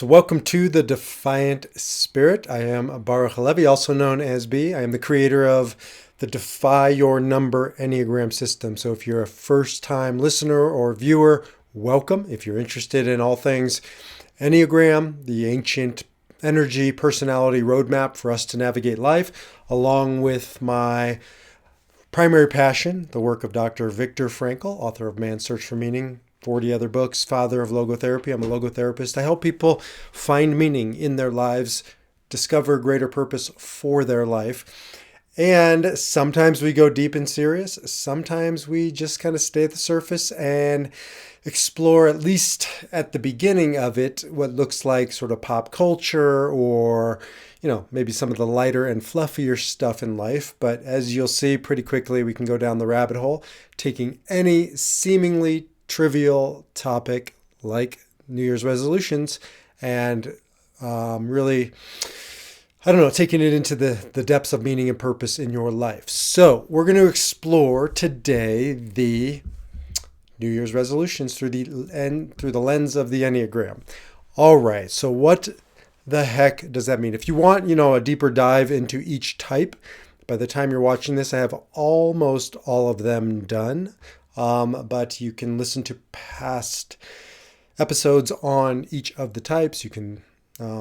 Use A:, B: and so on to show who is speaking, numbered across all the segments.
A: So welcome to the Defiant Spirit. I am Baruch Halevi, also known as B. I am the creator of the Defy Your Number Enneagram system. So if you're a first-time listener or viewer, welcome. If you're interested in all things Enneagram, the ancient energy personality roadmap for us to navigate life, along with my primary passion, the work of Dr. Viktor Frankl, author of Man's Search for Meaning, 40 other books, father of logotherapy. I'm a logotherapist. I help people find meaning in their lives, discover greater purpose for their life. And sometimes we go deep and serious. Sometimes we just kind of stay at the surface and explore, at least at the beginning of it, what looks like sort of pop culture or, maybe some of the lighter and fluffier stuff in life. But as you'll see pretty quickly, we can go down the rabbit hole, taking any seemingly trivial topic like New Year's resolutions and really, taking it into the depths of meaning and purpose in your life. So we're going to explore today the New Year's resolutions through the lens of the Enneagram. All right, so what the heck does that mean? If you want, a deeper dive into each type, by the time you're watching this, I have almost all of them done. But you can listen to past episodes on each of the types. You can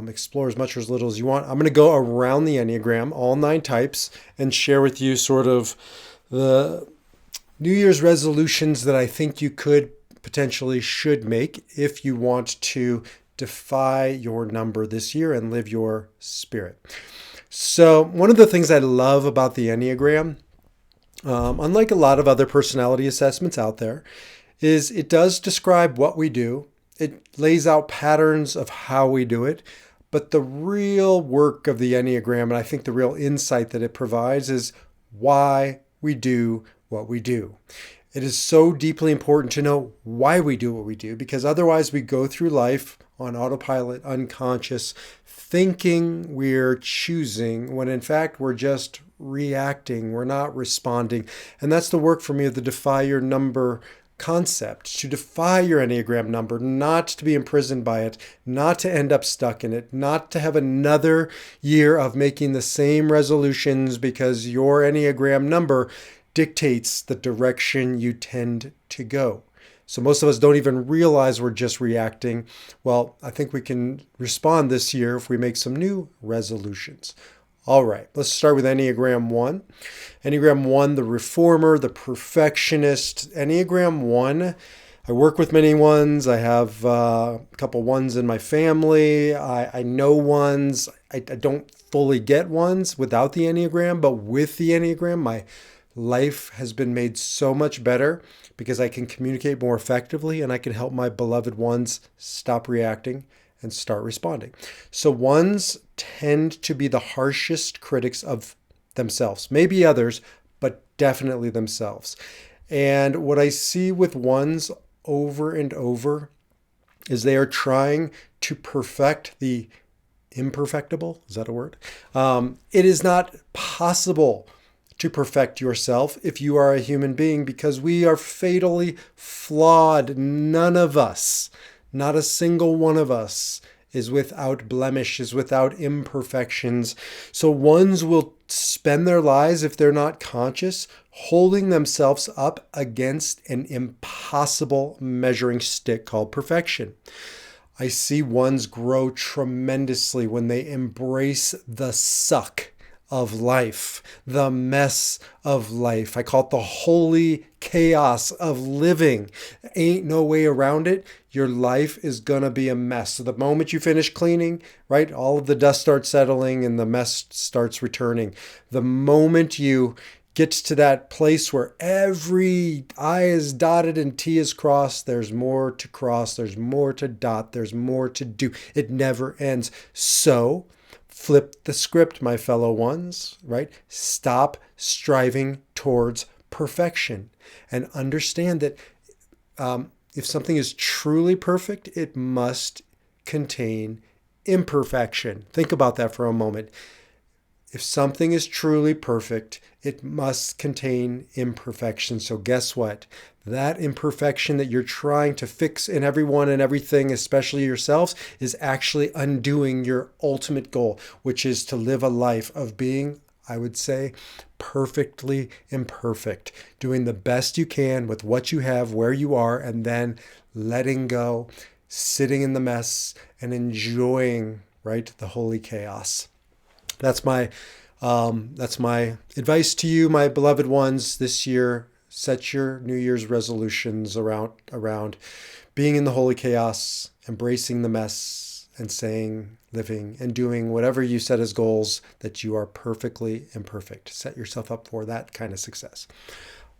A: explore as much or as little as you want. I'm going to go around the Enneagram, all 9 types, and share with you sort of the New Year's resolutions that I think you could potentially should make if you want to defy your number this year and live your spirit. So one of the things I love about the Enneagram, unlike a lot of other personality assessments out there, is it does describe what we do. It lays out patterns of how we do it. But the real work of the Enneagram, and I think the real insight that it provides, is why we do what we do. It is so deeply important to know why we do what we do, because otherwise we go through life on autopilot, unconscious, thinking we're choosing when in fact we're just reacting, we're not responding. And that's the work for me of the defy your number concept, to defy your Enneagram number, not to be imprisoned by it, not to end up stuck in it, not to have another year of making the same resolutions because your Enneagram number dictates the direction you tend to go. So most of us don't even realize we're just reacting. Well, I think we can respond this year if we make some new resolutions. All right, let's start with Enneagram 1. Enneagram 1, the reformer, the perfectionist. Enneagram 1, I work with many ones. I have a couple ones in my family. I know ones. I don't fully get ones without the Enneagram, but with the Enneagram, my life has been made so much better because I can communicate more effectively and I can help my beloved ones stop reacting and start responding. So ones tend to be the harshest critics of themselves, maybe others, but definitely themselves. And what I see with ones over and over is they are trying to perfect the imperfectible. Is that a word? It is not possible to perfect yourself if you are a human being because we are fatally flawed. None of us, not a single one of us, is without blemish, is without imperfections. So ones will spend their lives, if they're not conscious, holding themselves up against an impossible measuring stick called perfection. I see ones grow tremendously when they embrace the suck of life, the mess of life. I call it the holy chaos of living. Ain't no way around it. Your life is going to be a mess. So the moment you finish cleaning, right, all of the dust starts settling and the mess starts returning. The moment you get to that place where every I is dotted and T is crossed, there's more to cross, there's more to dot, there's more to do. It never ends. So flip the script, my fellow ones, right? Stop striving towards perfection and understand that if something is truly perfect, it must contain imperfection. Think about that for a moment. if something is truly perfect, it must contain imperfection. So guess what? That imperfection that you're trying to fix in everyone and everything, especially yourselves, is actually undoing your ultimate goal, which is to live a life of being, I would say, perfectly imperfect, doing the best you can with what you have, where you are, and then letting go, sitting in the mess, and enjoying, right, the holy chaos. That's my advice to you, my beloved ones, this year. Set your New Year's resolutions around being in the holy chaos, embracing the mess, and saying, living, and doing whatever you set as goals, that you are perfectly imperfect. Set yourself up for that kind of success.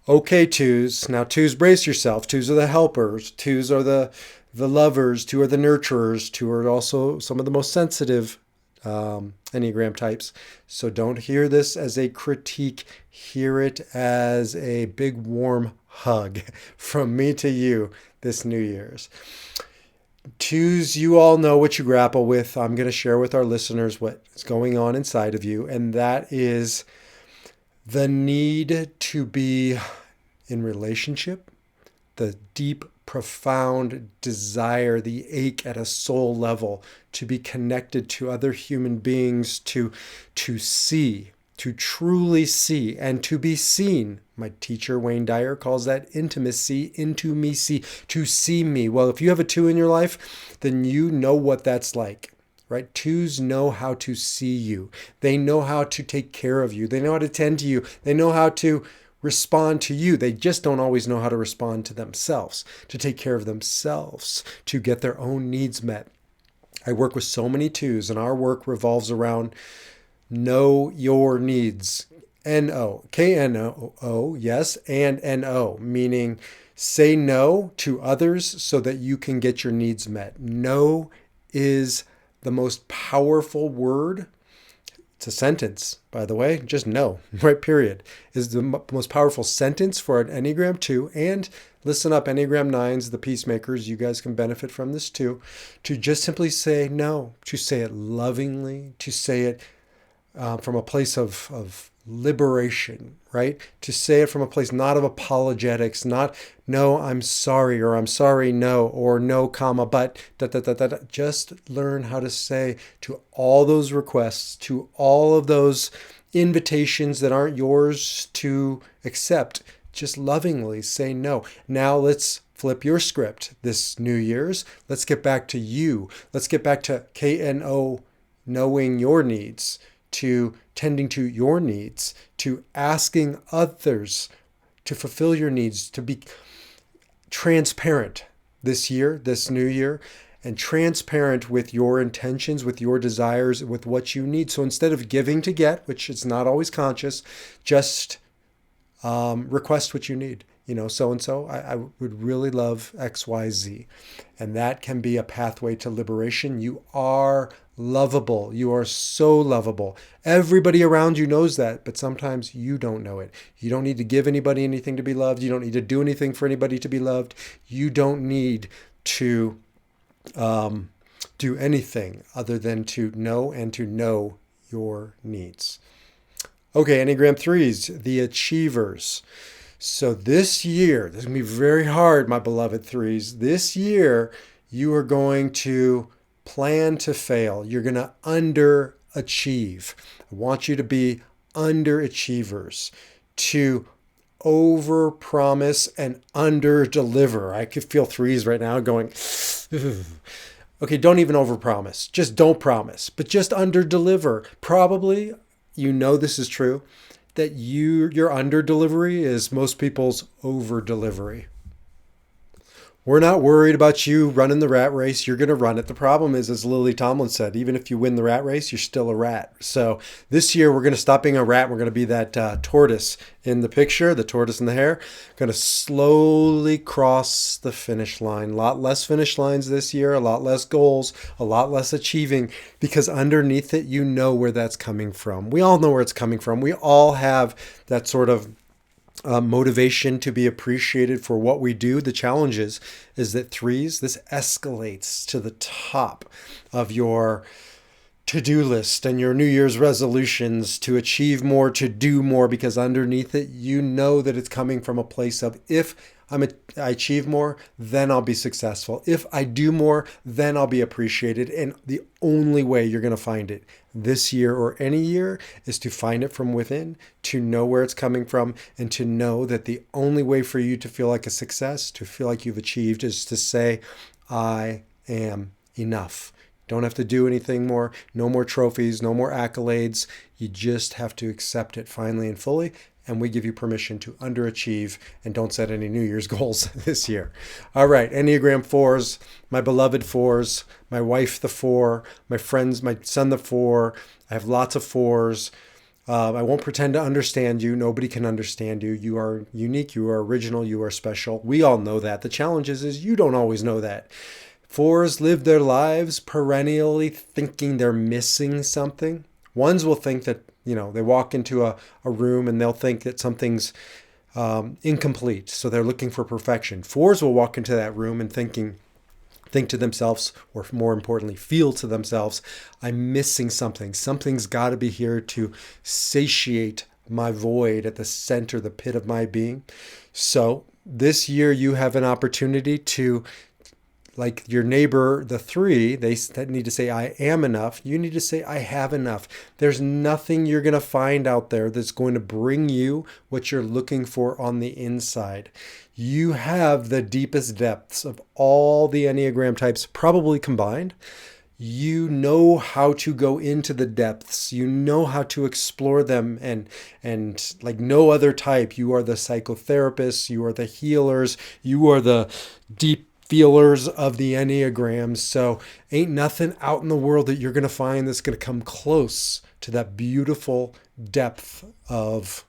A: Okay, twos. Now, twos, brace yourself. Twos are the helpers. Twos are the lovers. Two are the nurturers. Two are also some of the most sensitive Enneagram types. So don't hear this as a critique. Hear it as a big warm hug from me to you this New Year's. Twos, you all know what you grapple with. I'm going to share with our listeners what is going on inside of you, and that is the need to be in relationship, the deep, profound desire, the ache at a soul level to be connected to other human beings, to see, to truly see, and to be seen. My teacher, Wayne Dyer, calls that intimacy, into me see, to see me. Well, if you have a two in your life, then you know what that's like. Right? Twos know how to see you. They know how to take care of you. They know how to tend to you. They know how to respond to you. They just don't always know how to respond to themselves, to take care of themselves, to get their own needs met. I work with so many twos, and our work revolves around know your needs. N-O, K-N-O-O, yes, and N-O, meaning say no to others so that you can get your needs met. No is the most powerful word. It's a sentence, by the way, just no, right, period, is the most powerful sentence for an Enneagram 2. And listen up, Enneagram 9s, the peacemakers, you guys can benefit from this too, to just simply say no, to say it lovingly, to say it from a place of liberation, right? To say it from a place not of apologetics, not no, I'm sorry, or I'm sorry, no, or no, comma, but, da, da, da, da, da. Just learn how to say to all those requests, to all of those invitations that aren't yours to accept, just lovingly say no. Now let's flip your script this New Year's. Let's get back to you. Let's get back to KNO, knowing your needs, to tending to your needs, to asking others to fulfill your needs, to be transparent this year, this new year, and transparent with your intentions, with your desires, with what you need. So instead of giving to get, which is not always conscious, just request what you need. You know, so-and-so, I would really love X, Y, Z. And that can be a pathway to liberation. You are lovable. You are so lovable. Everybody around you knows that, but sometimes you don't know it. You don't need to give anybody anything to be loved. You don't need to do anything for anybody to be loved. You don't need to do anything other than to know and to know your needs. Okay, Enneagram 3s, the achievers. So this year, this is going to be very hard, my beloved 3s. This year, you are going to plan to fail. You're going to underachieve. I want you to be underachievers, to overpromise and underdeliver. I could feel 3s right now going, okay, don't even overpromise. Just don't promise, but just underdeliver. Probably, you know this is true, that your under delivery is most people's over delivery. We're not worried about you running the rat race. You're going to run it. The problem is, as Lily Tomlin said, even if you win the rat race, you're still a rat. So this year we're going to stop being a rat. We're going to be that tortoise in the picture, the tortoise in the hair. Going to slowly cross the finish line. A lot less finish lines this year, a lot less goals, a lot less achieving, because underneath it, you know where that's coming from. We all know where it's coming from. We all have that sort of motivation to be appreciated for what we do. The challenge is that 3s, this escalates to the top of your to-do list and your New Year's resolutions to achieve more, to do more, because underneath it, you know that it's coming from a place of, if I achieve more, then I'll be successful. If I do more, then I'll be appreciated. And the only way you're going to find it this year or any year is to find it from within, to know where it's coming from, and to know that the only way for you to feel like a success, to feel like you've achieved, is to say, I am enough. Don't have to do anything more. No more trophies, no more accolades. You just have to accept it finally and fully. And we give you permission to underachieve, and don't set any New Year's goals this year. All right, Enneagram 4s, my beloved 4s, my wife the 4, my friends, my son the 4. I have lots of 4s. I won't pretend to understand you. Nobody can understand you. You are unique. You are original. You are special. We all know that. The challenge is you don't always know that. 4s live their lives perennially thinking they're missing something. 1s will think that, they walk into a room and they'll think that something's incomplete. So they're looking for perfection. 4s will walk into that room and think to themselves, or more importantly, feel to themselves, I'm missing something. Something's got to be here to satiate my void at the center, the pit of my being. So this year you have an opportunity to, like your neighbor, the 3, they need to say, I am enough. You need to say, I have enough. There's nothing you're going to find out there that's going to bring you what you're looking for on the inside. You have the deepest depths of all the Enneagram types probably combined. You know how to go into the depths. You know how to explore them, and like no other type. You are the psychotherapists. You are the healers. You are the deep feelers of the Enneagram. So ain't nothing out in the world that you're going to find that's going to come close to that beautiful depth of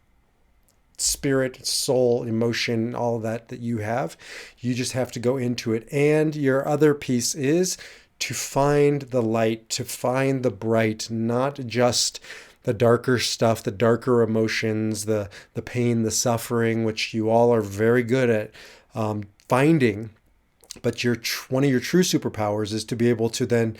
A: spirit, soul, emotion, all of that you have. You just have to go into it. And your other piece is to find the light, to find the bright, not just the darker stuff, the darker emotions, the pain, the suffering, which you all are very good at finding. But one of your true superpowers is to be able to then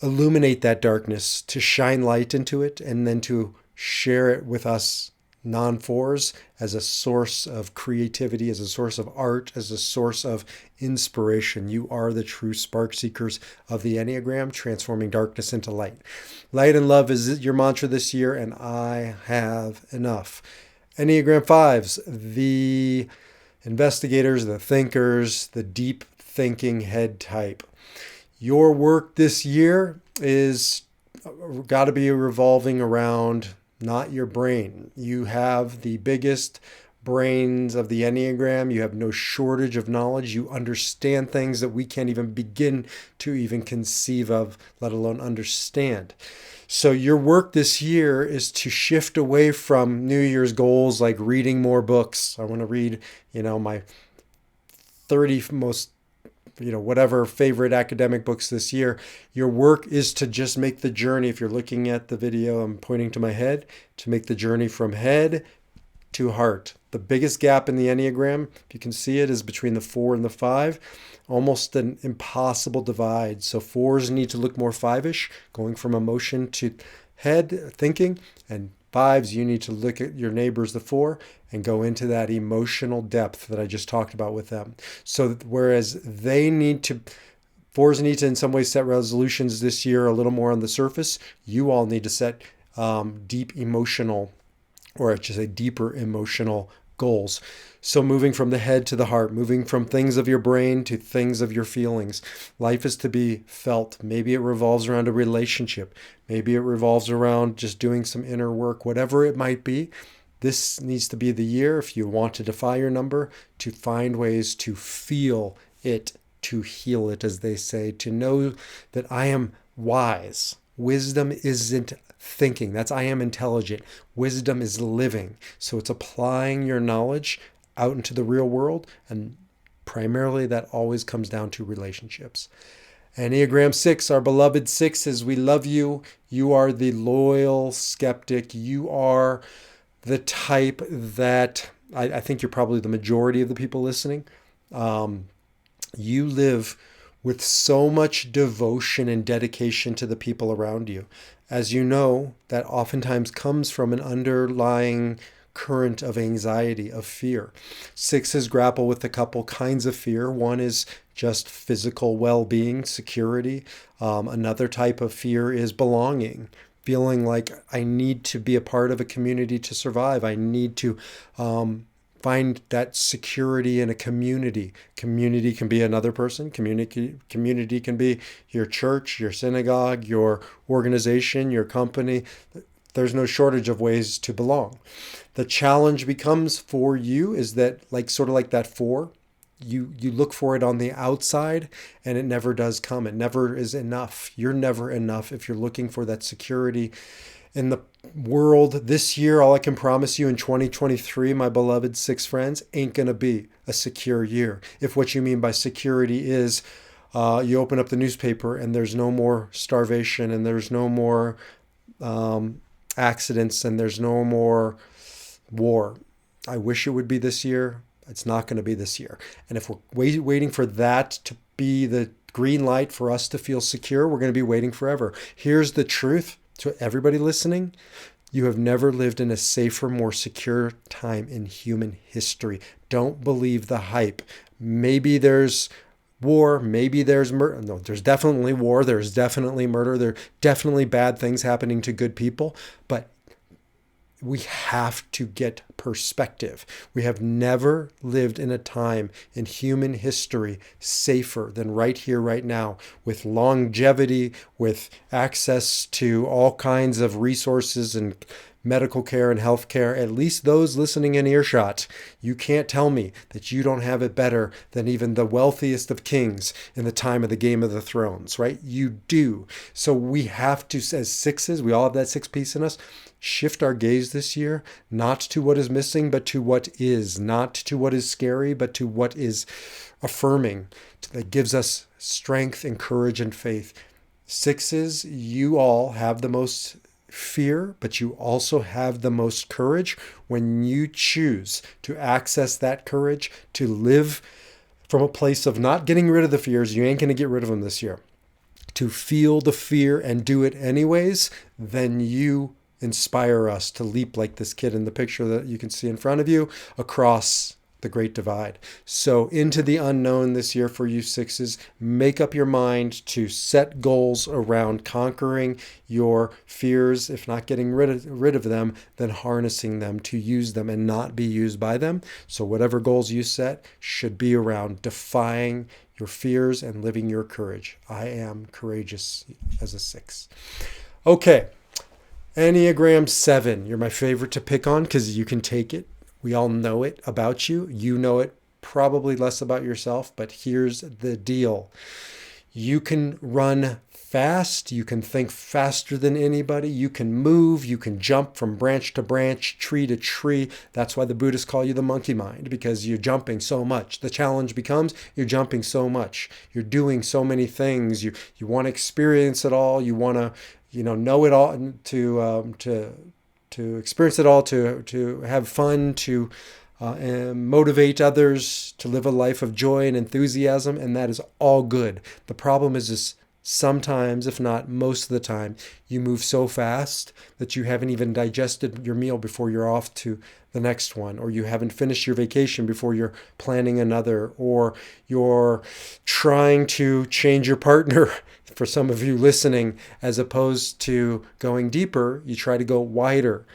A: illuminate that darkness, to shine light into it, and then to share it with us non-4s as a source of creativity, as a source of art, as a source of inspiration. You are the true spark seekers of the Enneagram, transforming darkness into light. Light and love is your mantra this year, and I have enough. Enneagram 5s, the investigators, the thinkers, the deep thinking head type. Your work this year is got to be revolving around not your brain. You have the biggest brains of the Enneagram. You have no shortage of knowledge. You understand things that we can't even begin to even conceive of, let alone understand. So your work this year is to shift away from New Year's goals like reading more books. I want to read, my 30 most whatever favorite academic books this year. Your work is to just make the journey. If you're looking at the video, I'm pointing to my head, to make the journey from head to heart. The biggest gap in the Enneagram, if you can see it, is between the 4 and the 5. Almost an impossible divide. So 4s need to look more 5-ish, going from emotion to head thinking, and 5s, you need to look at your neighbors, the 4, and go into that emotional depth that I just talked about with them. So whereas 4s need to in some ways set resolutions this year a little more on the surface, you all need to set deep emotional, or I should say deeper emotional goals. So moving from the head to the heart, moving from things of your brain to things of your feelings. Life is to be felt. Maybe it revolves around a relationship. Maybe it revolves around just doing some inner work, whatever it might be. This needs to be the year, if you want to defy your number, to find ways to feel it, to heal it, as they say, to know that I am wise. Wisdom isn't thinking. That's I am intelligent. Wisdom is living. So it's applying your knowledge out into the real world, and primarily that always comes down to relationships. Enneagram 6, our beloved 6s, we love you. You are the loyal skeptic. You are the type that I think you're probably the majority of the people listening. You live with so much devotion and dedication to the people around you. As you know, that oftentimes comes from an underlying current of anxiety, of fear. Sixes grapple with a couple kinds of fear. One is just physical well-being, security. Another type of fear is belonging, feeling like I need to be a part of a community to survive. I need to find that security in a community. Community can be another person. Community can be your church, your synagogue, your organization, your company. There's no shortage of ways to belong. The challenge becomes for you is that, like, sort of like that four, you look for it on the outside and it never does come. It never is enough. You're never enough if you're looking for that security in the world. This year, all I can promise you in 2023, my beloved six friends, ain't going to be a secure year. If what you mean by security is you open up the newspaper and there's no more starvation and there's no more accidents and there's no more war. I wish it would be this year. It's not going to be this year. And if we're waiting for that to be the green light for us to feel secure, we're going to be waiting forever. Here's the truth to everybody listening. You have never lived in a safer, more secure time in human history. Don't believe the hype. Maybe there's war, maybe there's murder. No, there's definitely war. There's definitely murder. There are definitely bad things happening to good people. But we have to get perspective. We have never lived in a time in human history safer than right here, right now, with longevity, with access to all kinds of resources and medical care and health care. At least those listening in earshot, you can't tell me that you don't have it better than even the wealthiest of kings in the time of the Game of the Thrones, right? You do. So we have to, as sixes, we all have that six piece in us, shift our gaze this year, not to what is missing, but to what is, not to what is scary, but to what is affirming, that gives us strength and courage and faith. Sixes, you all have the most fear, but you also have the most courage when you choose to access that courage, to live from a place of not getting rid of the fears. You ain't going to get rid of them this year. To feel the fear and do it anyways, then you inspire us to leap like this kid in the picture that you can see in front of you across the Great Divide. So into the unknown this year for you sixes, make up your mind to set goals around conquering your fears, if not getting rid of them, then harnessing them to use them and not be used by them. So whatever goals you set should be around defying your fears and living your courage. I am courageous as a six. Okay. Enneagram 7, you're my favorite to pick on because you can take it. We all know it about you. You know it probably less about yourself, but here's the deal. You can run fast. You can think faster than anybody. You can move. You can jump from branch to branch, tree to tree. That's why the Buddhists call you the monkey mind, because you're jumping so much. The challenge becomes you're jumping so much. You're doing so many things. You want to experience it all. You want to know it all, to experience it all, to have fun, to and motivate others, to live a life of joy and enthusiasm, and that is all good. The problem is this: sometimes, if not most of the time, you move so fast that you haven't even digested your meal before you're off to the next one, or you haven't finished your vacation before you're planning another, or you're trying to change your partner. For some of you listening, as opposed to going deeper, you try to go wider.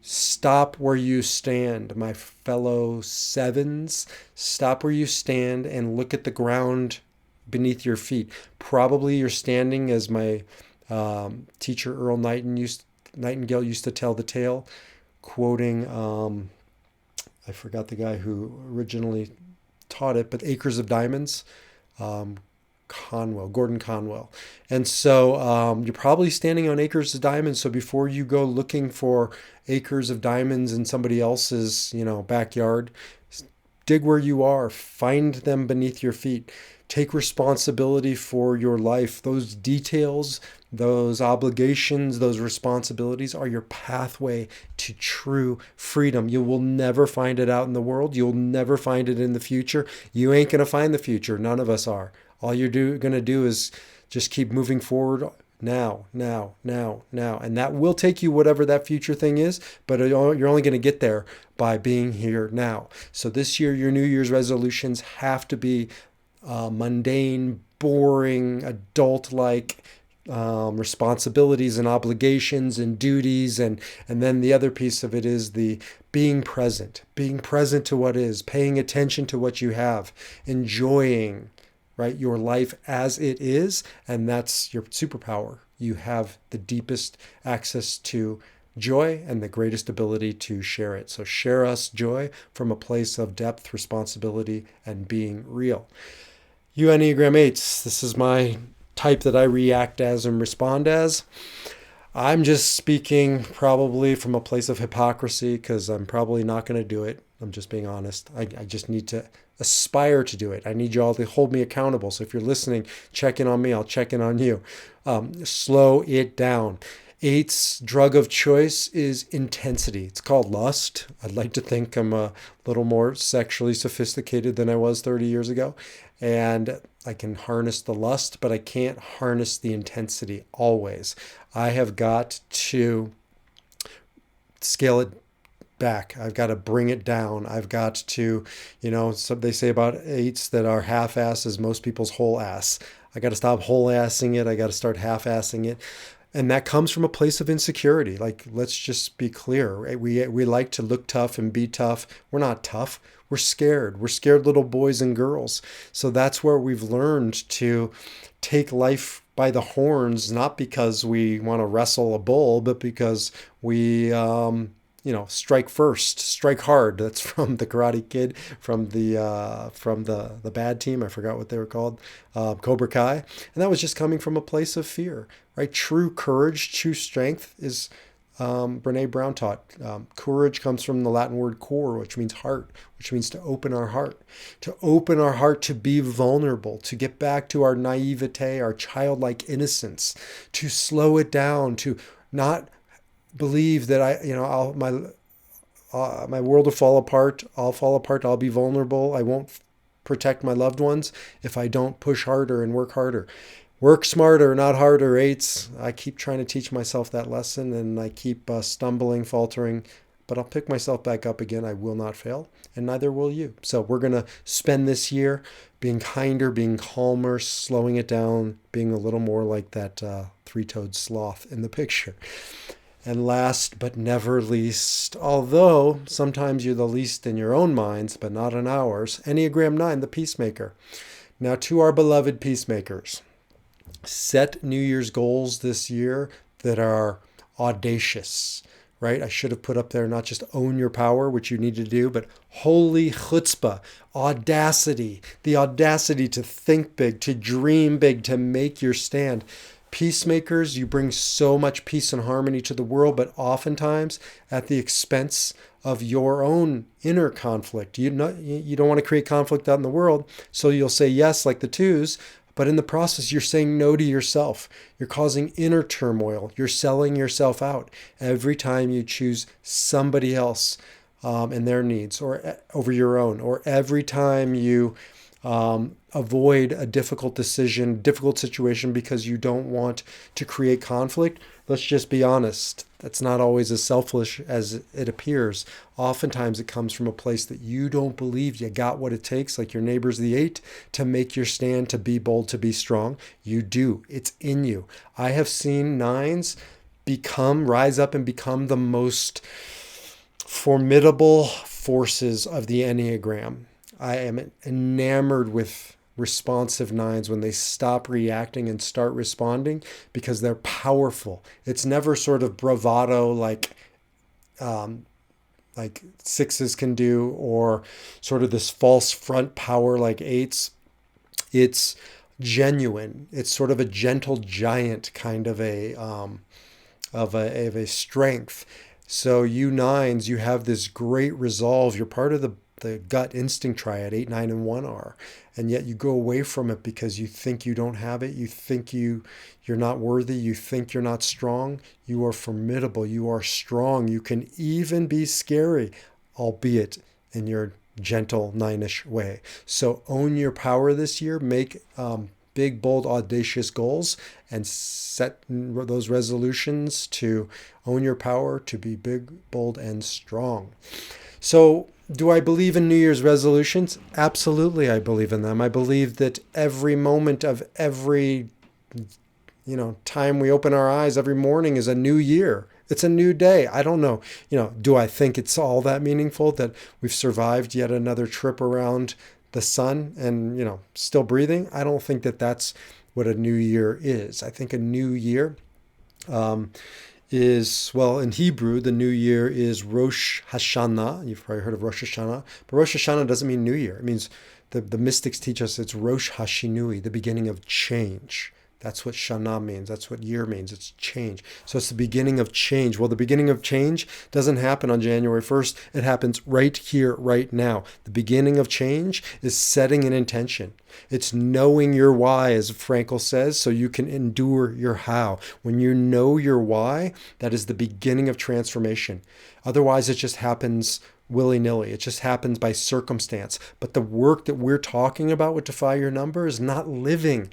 A: Stop where you stand, my fellow sevens. Stop where you stand and look at the ground beneath your feet. Probably you're standing, as my teacher Earl Nightingale used to tell the tale, quoting, I forgot the guy who originally taught it, but Acres of Diamonds, Gordon Conwell. And so you're probably standing on acres of diamonds. So before you go looking for acres of diamonds in somebody else's, backyard, dig where you are, find them beneath your feet. Take responsibility for your life. Those details, those obligations, those responsibilities are your pathway to true freedom. You will never find it out in the world. You'll never find it in the future. You ain't going to find the future. None of us are. All you're going to do is just keep moving forward now, now, now, now. And that will take you whatever that future thing is, but you're only going to get there by being here now. So this year, your New Year's resolutions have to be mundane, boring, adult-like responsibilities and obligations and duties, and then the other piece of it is the being present to what is, paying attention to what you have, enjoying, right, your life as it is, and that's your superpower. You have the deepest access to joy and the greatest ability to share it. So share us joy from a place of depth, responsibility, and being real. You Enneagram 8s, this is my type that I react as and respond as. I'm just speaking probably from a place of hypocrisy because I'm probably not going to do it. I'm just being honest. I just need to aspire to do it. I need you all to hold me accountable. So if you're listening, check in on me. I'll check in on you. Slow it down. 8's drug of choice is intensity. It's called lust. I'd like to think I'm a little more sexually sophisticated than I was 30 years ago. And I can harness the lust, but I can't harness the intensity always. I have got to scale it back. I've got to bring it down. I've got to, so they say about 8s that are half-ass is most people's whole ass. I got to stop whole-assing it. I got to start half-assing it. And that comes from a place of insecurity. Like, let's just be clear. Right? We like to look tough and be tough. We're not tough. We're scared. We're scared little boys and girls. So that's where we've learned to take life by the horns, not because we want to wrestle a bull, but because we, strike first, strike hard. That's from the Karate Kid, from the bad team. I forgot what they were called, Cobra Kai, and that was just coming from a place of fear, right? True courage, true strength is. Brene Brown taught. Courage comes from the Latin word cor, which means heart, which means to open our heart. To open our heart, to be vulnerable, to get back to our naivete, our childlike innocence, to slow it down, to not believe that my world will fall apart. I'll fall apart. I'll be vulnerable. I won't protect my loved ones if I don't push harder and work harder. Work smarter, not harder, 8s. I keep trying to teach myself that lesson, and I keep stumbling, faltering, but I'll pick myself back up again. I will not fail, and neither will you. So we're going to spend this year being kinder, being calmer, slowing it down, being a little more like that three-toed sloth in the picture. And last but never least, although sometimes you're the least in your own minds, but not in ours, Enneagram 9, the peacemaker. Now, to our beloved peacemakers, set New Year's goals this year that are audacious, right? I should have put up there not just own your power, which you need to do, but holy chutzpah, audacity, the audacity to think big, to dream big, to make your stand. Peacemakers, you bring so much peace and harmony to the world, but oftentimes at the expense of your own inner conflict. You don't want to create conflict out in the world, so you'll say yes like the 2s, but in the process, you're saying no to yourself. You're causing inner turmoil. You're selling yourself out every time you choose somebody else and their needs or over your own, or every time you avoid a difficult decision, difficult situation because you don't want to create conflict. Let's just be honest. That's not always as selfish as it appears. Oftentimes it comes from a place that you don't believe you got what it takes, like your neighbor's the 8, to make your stand, to be bold, to be strong. You do. It's in you. I have seen 9s rise up and become the most formidable forces of the Enneagram. I am enamored with responsive 9s when they stop reacting and start responding because they're powerful. It's never sort of bravado like 6s can do, or sort of this false front power like 8s. It's genuine. It's sort of a gentle giant kind of a strength. So you 9s, you have this great resolve. You're part of the gut instinct triad, 8, 9, and 1 are. And yet you go away from it because you think you don't have it. You think you're not worthy. You think you're not strong. You are formidable. You are strong. You can even be scary, albeit in your gentle, nine-ish way. So own your power this year. Make big, bold, audacious goals and set those resolutions to own your power, to be big, bold, and strong. So, do I believe in New Year's resolutions? Absolutely, I believe in them. I believe that every moment of every time we open our eyes every morning is a new year. It's a new day. I don't know. Do I think it's all that meaningful that we've survived yet another trip around the sun and, still breathing? I don't think that that's what a new year is. I think a new year is, well, in Hebrew, the new year is Rosh Hashanah. You've probably heard of Rosh Hashanah. But Rosh Hashanah doesn't mean new year. It means the mystics teach us it's Rosh Hashinui, the beginning of change. That's what Shana means. That's what year means. It's change. So it's the beginning of change. Well, the beginning of change doesn't happen on January 1st. It happens right here, right now. The beginning of change is setting an intention. It's knowing your why, as Frankl says, so you can endure your how. When you know your why, that is the beginning of transformation. Otherwise, it just happens willy-nilly. It just happens by circumstance. But the work that we're talking about with Defy Your Number is not living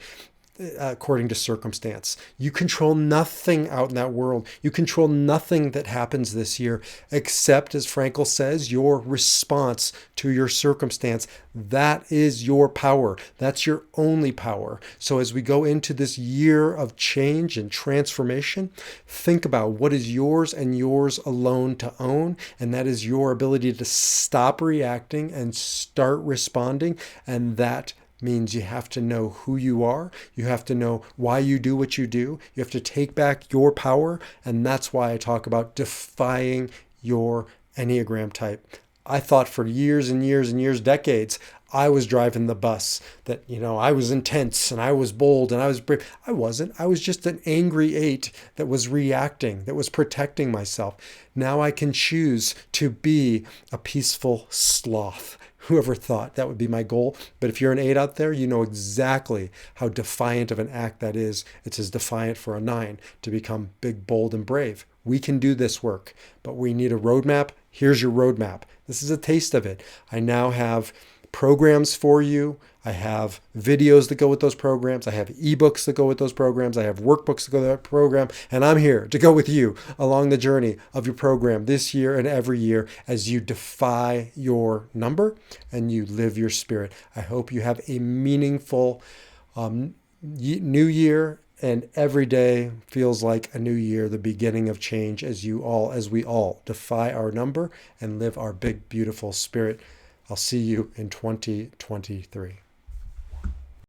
A: according to circumstance. You control nothing out in that world. You control nothing that happens this year, except, as Frankl says, your response to your circumstance. That is your power. That's your only power. So as we go into this year of change and transformation, think about what is yours and yours alone to own. And that is your ability to stop reacting and start responding. And that means you have to know who you are. You have to know why you do what you do. You have to take back your power. And that's why I talk about defying your Enneagram type. I thought for years and years and years, decades, I was driving the bus, that, I was intense and I was bold and I was brave. I wasn't. I was just an angry 8 that was reacting, that was protecting myself. Now I can choose to be a peaceful sloth. Whoever thought that would be my goal? But if you're an 8 out there, you know exactly how defiant of an act that is. It's as defiant for a 9 to become big, bold, and brave. We can do this work, but we need a roadmap. Here's your roadmap. This is a taste of it. I now have programs for you. I have videos that go with those programs. I have ebooks that go with those programs. I have workbooks that go with that program. And I'm here to go with you along the journey of your program this year and every year as you defy your number and you live your spirit. I hope you have a meaningful new year, and every day feels like a new year, the beginning of change as we all defy our number and live our big, beautiful spirit. I'll see you in 2023.